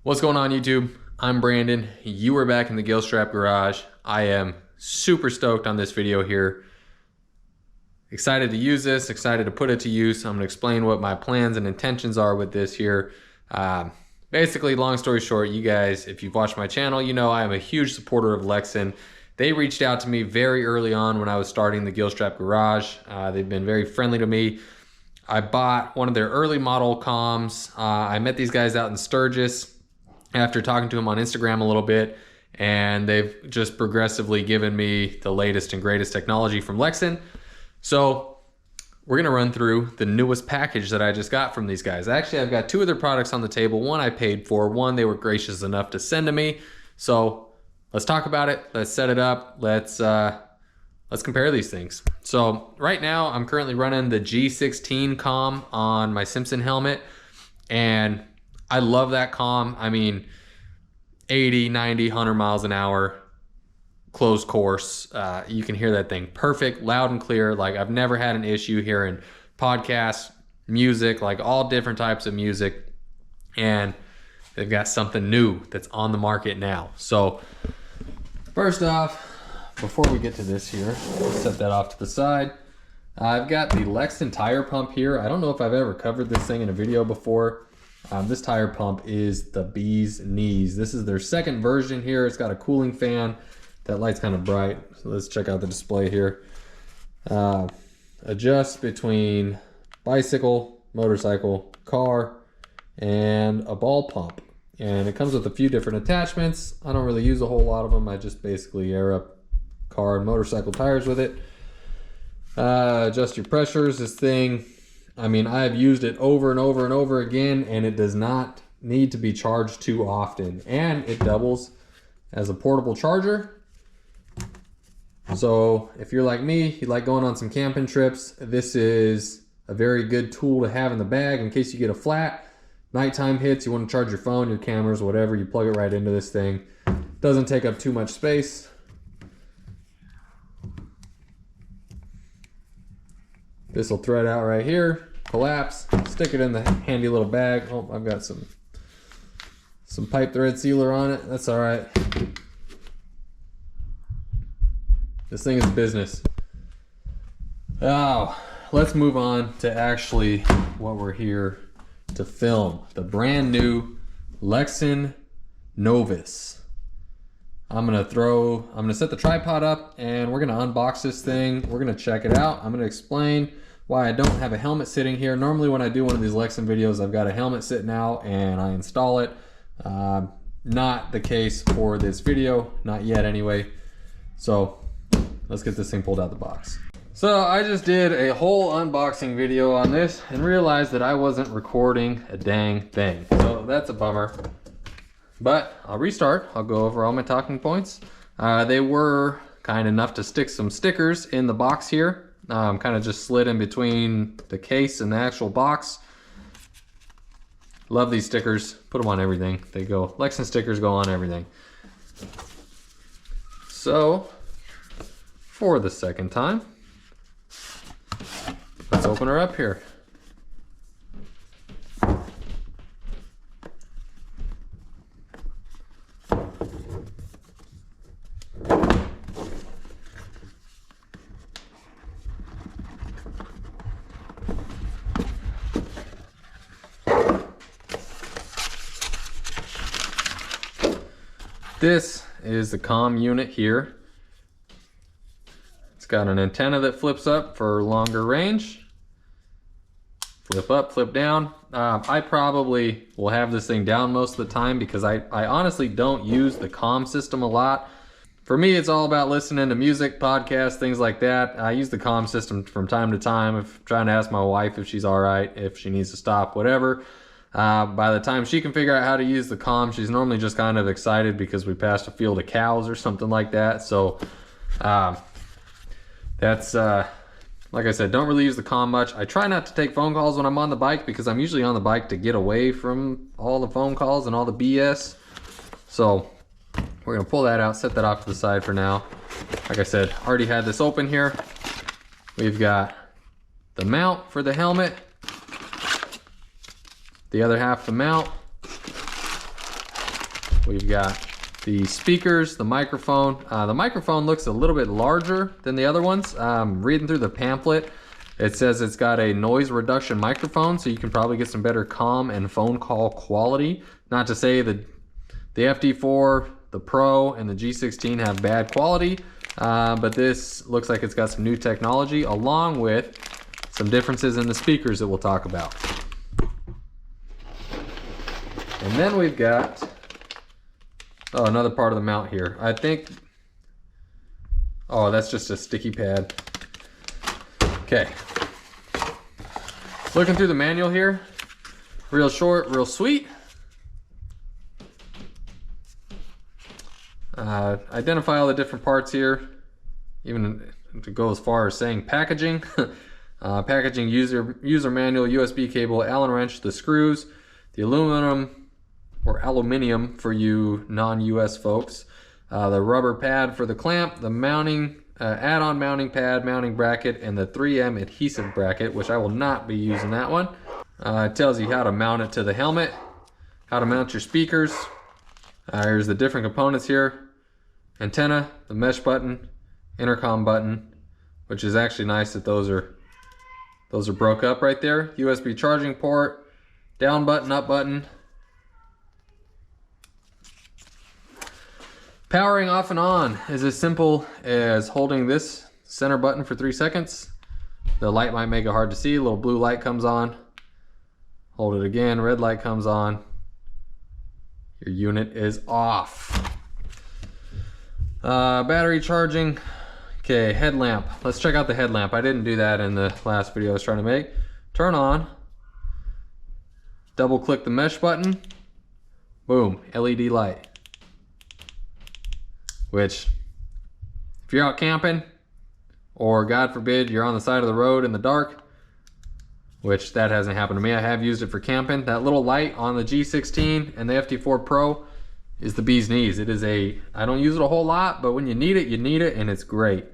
What's going on YouTube? I'm Brandon. You are back in the Gilstrap Garage. I am super stoked on this video here. Excited to use this, excited to put it to use. I'm gonna explain what my plans and intentions are with this here. Basically, long story short, you guys, if you've watched my channel, you know I am a huge supporter of Lexin. They reached out to me very early on when I was starting the Gilstrap Garage. They've been very friendly to me. I bought one of their early model comms. I met these guys out in Sturgis after talking to them on Instagram a little bit, and they've just progressively given me the latest and greatest technology from Lexin. So we're gonna run through the newest package that I just got from these guys. Actually, I've got two of their products on the table. One I paid for, one they were gracious enough to send to me. So let's talk about it. Let's set it up. Let's compare these things. So right now I'm currently running the G16 comm on my Simpson helmet, and I love that comm. I mean, 80, 90, 100 miles an hour, closed course. You can hear that thing perfect, loud and clear. Like, I've never had an issue hearing podcasts, music, like all different types of music. And they've got something new that's on the market now. So first off, before we get to this here, let's set that off to the side. I've got the Lexin tire pump here. I don't know if I've ever covered this thing in a video before. This tire pump is the bee's knees. This is their second version here. It's got a cooling fan. That light's kind of bright. So let's check out the display here. Adjust between bicycle, motorcycle, car, and a ball pump. And it comes with a few different attachments. I don't really use a whole lot of them. I just basically air up car and motorcycle tires with it. Adjust your pressures. This thing, I mean, I've used it over and over and over again, and it does not need to be charged too often. And it doubles as a portable charger. So if you're like me, you like going on some camping trips, this is a very good tool to have in the bag in case you get a flat. Nighttime hits, you want to charge your phone, your cameras, whatever, you plug it right into this thing. Doesn't take up too much space. This will thread out right here, collapse, stick it in the handy little bag. Oh, I've got some pipe thread sealer on it. That's all right. This thing is business. Oh, let's move on to actually what we're here to film. The brand new Lexin Novus. I'm gonna set the tripod up and we're gonna unbox this thing. We're gonna check it out. I'm gonna explain why I don't have a helmet sitting here. Normally when I do one of these Lexin videos, I've got a helmet sitting out and I install it. Not the case for this video, not yet anyway. So let's get this thing pulled out the box. So I just did a whole unboxing video on this and realized that I wasn't recording a dang thing. So that's a bummer. But I'll restart. I'll go over all my talking points. They were kind enough to stick some stickers in the box here. Kind of just slid in between the case and the actual box. Love these stickers. Put them on everything. They go. Lexin stickers go on everything. So for the second time, let's open her up here. This is the comm unit here. It's got an antenna that flips up for longer range. Flip up, flip down. I probably will have this thing down most of the time because I honestly don't use the comm system a lot. For me, it's all about listening to music, podcasts, things like that. I use the comm system from time to time if I'm trying to ask my wife if she's all right, if she needs to stop, whatever. By the time she can figure out how to use the comm, she's normally just kind of excited because we passed a field of cows or something like that. So that's, like I said, don't really use the comm much. I try not to take phone calls when I'm on the bike because I'm usually on the bike to get away from all the phone calls and all the BS. So we're gonna pull that out, set that off to the side for now. Like I said, already had this open here. We've got the mount for the helmet, the other half of the mount, We've got the speakers, the microphone. The microphone looks a little bit larger than the other ones. Reading through the pamphlet, it says it's got a noise reduction microphone, so you can probably get some better comm and phone call quality. Not to say that the FD4, the Pro, and the G16 have bad quality, but this looks like it's got some new technology along with some differences in the speakers that we'll talk about. And then we've got, oh, another part of the mount here. I think, oh, that's just a sticky pad. Okay. Looking through the manual here, real short, real sweet. Identify all the different parts here, even to go as far as saying packaging. Packaging user manual, USB cable, Allen wrench, the screws, the aluminum or aluminium for you non-US folks, the rubber pad for the clamp, the mounting, add-on mounting pad, mounting bracket, and the 3M adhesive bracket, which I will not be using that one. It tells you how to mount it to the helmet, how to mount your speakers. Here's the different components here. Antenna, the mesh button, intercom button, which is actually nice that those are broke up right there. USB charging port, down button, up button. Powering off and on is as simple as holding this center button for 3 seconds. The light might make it hard to see. A little blue light comes on. Hold it again, red light comes on. Your unit is off. Battery charging. Okay, headlamp. Let's check out the headlamp. I didn't do that in the last video I was trying to make. Turn on. Double click the mesh button. Boom, LED light. Which, if you're out camping, or God forbid you're on the side of the road in the dark, which that hasn't happened to me, I have used it for camping. That little light on the G16 and the FD4 Pro is the bee's knees. It is I don't use it a whole lot, but when you need it, and it's great.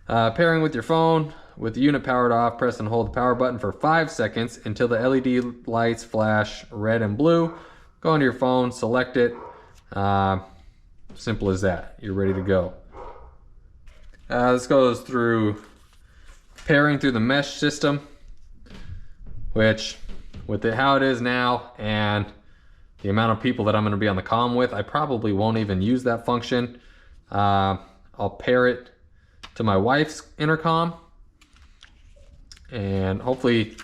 Pairing with your phone, with the unit powered off, press and hold the power button for 5 seconds until the LED lights flash red and blue. Go into your phone, select it. Simple as that. You're ready to go. This goes through pairing through the mesh system, which with how it is now and the amount of people that I'm going to be on the comm with, I probably won't even use that function. I'll pair it to my wife's intercom, and hopefully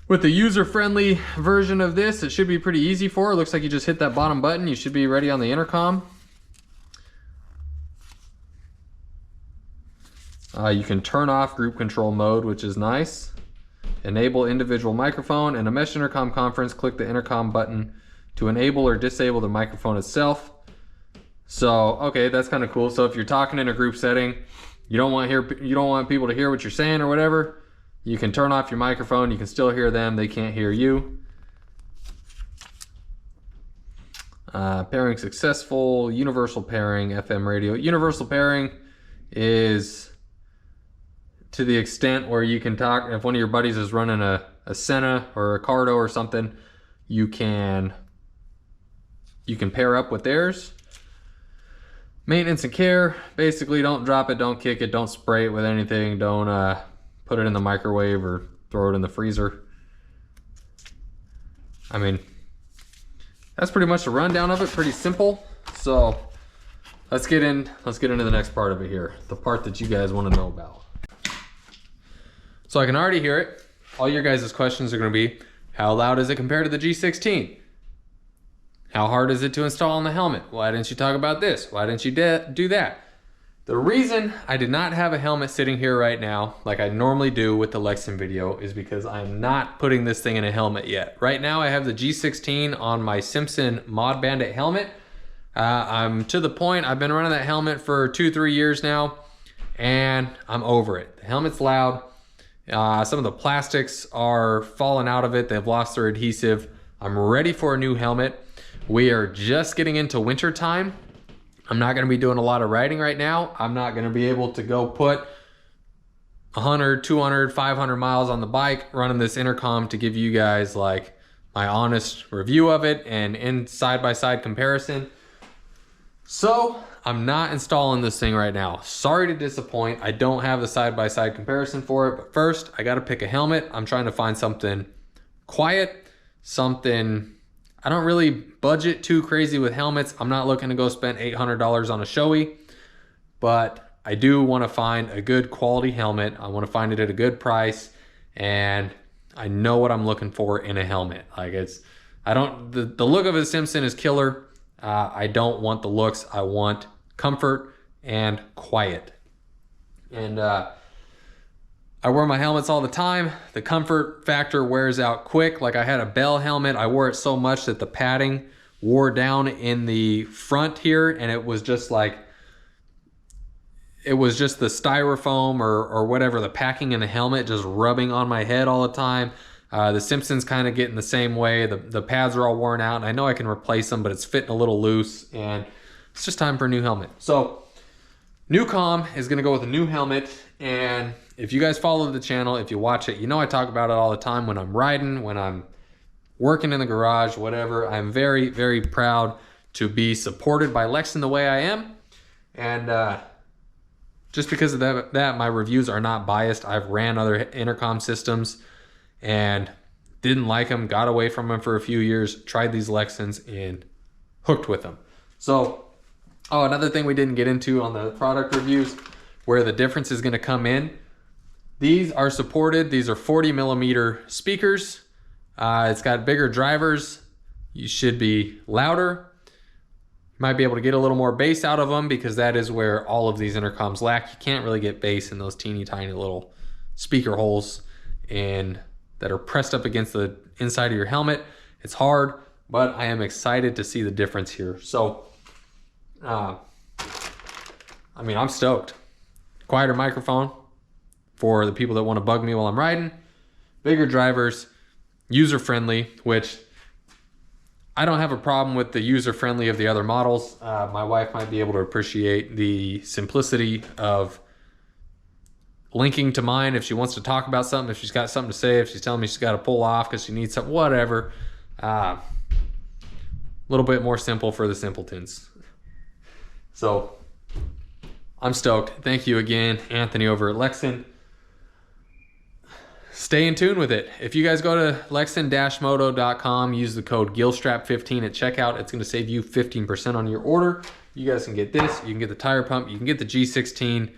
with the user-friendly version of this, it should be pretty easy for her. It looks like you just hit that bottom button, you should be ready on the intercom. You can turn off group control mode, which is nice. Enable individual microphone. In a mesh intercom conference, click the intercom button to enable or disable the microphone itself. So, okay, that's kind of cool. So if you're talking in a group setting, you don't want people to hear what you're saying or whatever, you can turn off your microphone. You can still hear them. They can't hear you. Pairing successful. Universal pairing, FM radio. Universal pairing is to the extent where you can talk, if one of your buddies is running a Senna or a Cardo or something, you can pair up with theirs. Maintenance and care, basically don't drop it, don't kick it, don't spray it with anything, don't put it in the microwave or throw it in the freezer. I mean, that's pretty much the rundown of it, pretty simple. So let's get into the next part of it here, the part that you guys want to know about. So I can already hear it. All your guys' questions are going to be, how loud is it compared to the G16? How hard is it to install on the helmet? Why didn't you talk about this? Why didn't you do that? The reason I did not have a helmet sitting here right now, like I normally do with the Lexin video, is because I'm not putting this thing in a helmet yet. Right now I have the G16 on my Simpson Mod Bandit helmet. I'm to the point, I've been running that helmet for 2-3 years now, and I'm over it. The helmet's loud. Some of the plastics are falling out of it. They've lost their adhesive. I'm ready for a new helmet. We are just getting into winter time. I'm not going to be doing a lot of riding right now. I'm not going to be able to go put 100, 200, 500 miles on the bike running this intercom to give you guys like my honest review of it and in side-by-side comparison. So I'm not installing this thing right now. Sorry to disappoint. I don't have a side-by-side comparison for it, but first I got to pick a helmet. I'm trying to find something quiet, something, I don't really budget too crazy with helmets. I'm not looking to go spend $800 on a Shoei, but I do want to find a good quality helmet. I want to find it at a good price, and I know what I'm looking for in a helmet. Like the look of a Simpson is killer. I don't want the looks. I want comfort and quiet. And I wear my helmets all the time. The comfort factor wears out quick. Like I had a Bell helmet. I wore it so much that the padding wore down in the front here, and it was just like, it was just the styrofoam or whatever, the packing in the helmet just rubbing on my head all the time. The Simpsons kind of getting the same way. The pads are all worn out, and I know I can replace them, but it's fitting a little loose, and it's just time for a new helmet. So new Comm is gonna go with a new helmet, and if you guys follow the channel, if you watch it, you know I talk about it all the time when I'm riding, when I'm working in the garage, whatever. I'm very, very proud to be supported by Lexin the way I am, and just because of that, my reviews are not biased. I've ran other intercom systems and didn't like them, got away from them for a few years, tried these Lexins and hooked with them. So, oh, another thing we didn't get into on the product reviews, where the difference is gonna come in. These are supported, these are 40mm speakers. It's got bigger drivers. You should be louder. Might be able to get a little more bass out of them, because that is where all of these intercoms lack. You can't really get bass in those teeny tiny little speaker holes that are pressed up against the inside of your helmet. It's hard, but I am excited to see the difference here. So, I mean, I'm stoked. Quieter microphone for the people that want to bug me while I'm riding. Bigger drivers, user-friendly, which I don't have a problem with the user-friendly of the other models. My wife might be able to appreciate the simplicity of linking to mine if she wants to talk about something, if she's got something to say, if she's telling me she's got to pull off because she needs something, whatever. A little bit more simple for the simpletons. So I'm stoked. Thank you again, Anthony over at Lexin. Stay in tune with it. If you guys go to lexin-moto.com, use the code GILSTRAP15 at checkout, it's going to save you 15% on your order. You guys can get this, you can get the tire pump, you can get the G16,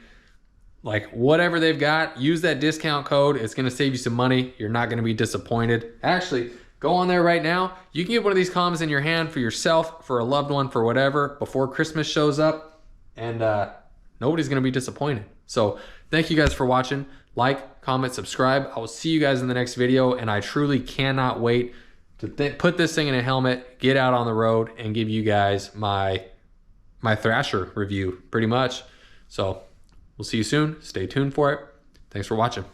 like whatever they've got, use that discount code. It's going to save you some money. You're not going to be disappointed. Actually, go on there right now. You can get one of these comms in your hand for yourself, for a loved one, for whatever, before Christmas shows up, and nobody's going to be disappointed. So thank you guys for watching. Like, comment, subscribe. I will see you guys in the next video, and I truly cannot wait to put this thing in a helmet, get out on the road, and give you guys my Thrasher review, pretty much. So we'll see you soon. Stay tuned for it. Thanks for watching.